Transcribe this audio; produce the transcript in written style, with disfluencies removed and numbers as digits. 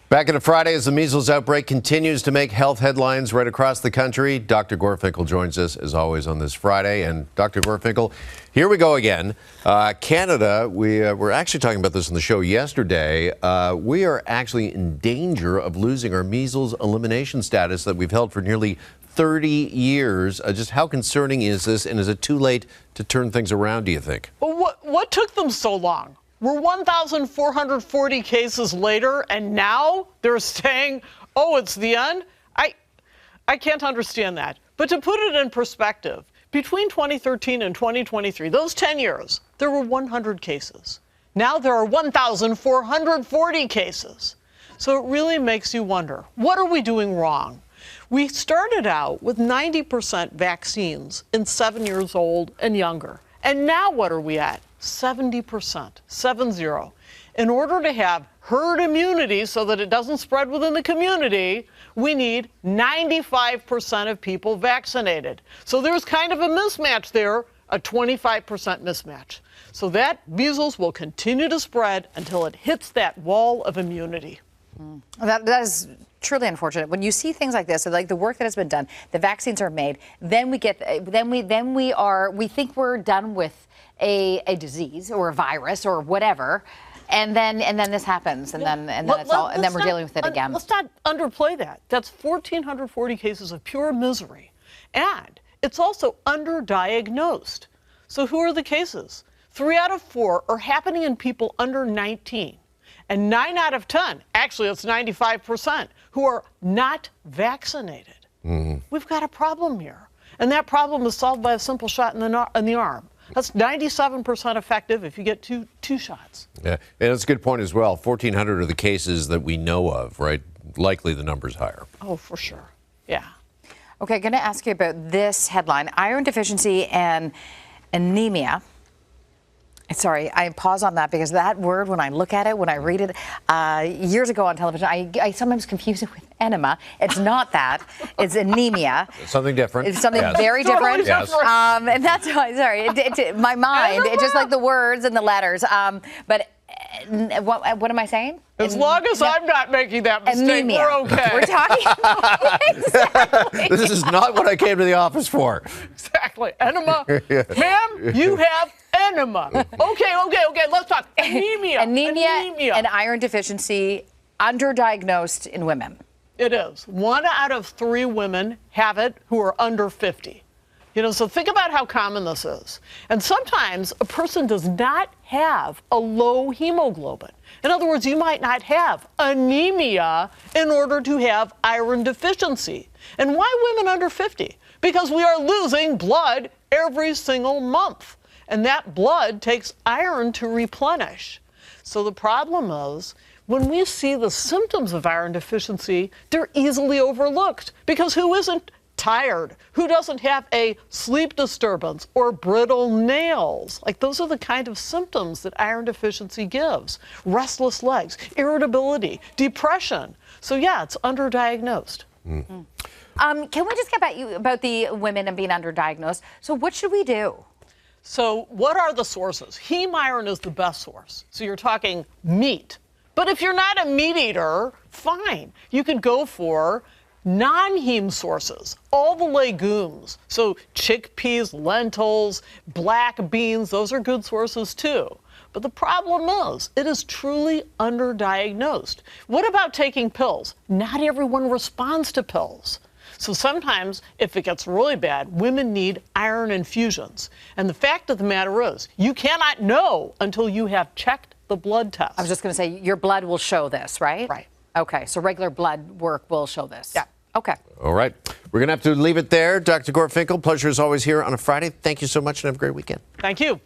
Back into Friday as the measles outbreak continues to make health headlines right across the country. Dr. Gorfinkel joins us, as always, on this Friday. And Dr. Gorfinkel, here we go again. Canada, we were actually talking about this on the show yesterday. We are actually in danger of losing our measles elimination status that we've held for nearly 30 years. Just how concerning is this, and is it too late to turn things around, do you think? Well, what took them so long? We're 1,440 cases later, and now they're saying, oh, it's the end? I can't understand that. But to put it in perspective, between 2013 and 2023, those 10 years, there were 100 cases. Now there are 1,440 cases. So it really makes you wonder, what are we doing wrong? We started out with 90% vaccines in 7 years old and younger. And now what are we at? 70%, 7-0. In order to have herd immunity so that it doesn't spread within the community, we need 95% of people vaccinated. So there's kind of a mismatch there, a 25% mismatch. So that measles will continue to spread until it hits that wall of immunity. That is truly unfortunate. When you see things like this, like the work that has been done, the vaccines are made, then we think we're done with a disease or a virus or whatever, and then this happens, and then we're dealing with it again. Let's not underplay that. That's 1,440 cases of pure misery, and it's also underdiagnosed. So who are the cases? 3 out of 4 are happening in people under 19. And 9 out of 10, actually it's 95%, who are not vaccinated. We've got a problem here. And that problem is solved by a simple shot in the arm. That's 97% effective if you get two shots. Yeah, and it's a good point as well. 1,400 are the cases that we know of, right? Likely the number's higher. Oh, for sure. Yeah. Okay, going to ask you about this headline. Iron deficiency and anemia. Sorry, I pause on that because that word, when I look at it, when I read it, years ago on television, I sometimes confuse it with enema. It's not that. It's anemia. Something different. It's something very different. Yes. And that's why, sorry, my mind, it's just like the words and the letters. But what am I saying? As long as I'm not making that mistake, anemia. we're okay. We're talking exactly. This is not what I came to the office for. Exactly. Enema. Ma'am, you have enema. Okay. Let's talk. Anemia. Anemia and iron deficiency underdiagnosed in women. It is. 1 out of 3 women have it who are under 50. So think about how common this is. And sometimes a person does not have a low hemoglobin. In other words, you might not have anemia in order to have iron deficiency. And why women under 50? Because we are losing blood every single month. And that blood takes iron to replenish. So the problem is, when we see the symptoms of iron deficiency, they're easily overlooked. Because who isn't tired? Who doesn't have a sleep disturbance or brittle nails? Like, those are the kind of symptoms that iron deficiency gives. Restless legs, irritability, depression. So yeah, it's underdiagnosed. Can we just get back about the women and being underdiagnosed? So what should we do? So what are the sources? Heme iron is the best source. So you're talking meat. But if you're not a meat eater, fine. You could go for non-heme sources, all the legumes. So chickpeas, lentils, black beans, those are good sources too. But the problem is, it is truly underdiagnosed. What about taking pills? Not everyone responds to pills. So sometimes, if it gets really bad, women need iron infusions. And the fact of the matter is, you cannot know until you have checked the blood test. I was just going to say, your blood will show this, right? Right. Okay, so regular blood work will show this. Yeah. Okay. All right. We're going to have to leave it there. Dr. Gorfinkel, pleasure as always here on a Friday. Thank you so much and have a great weekend. Thank you.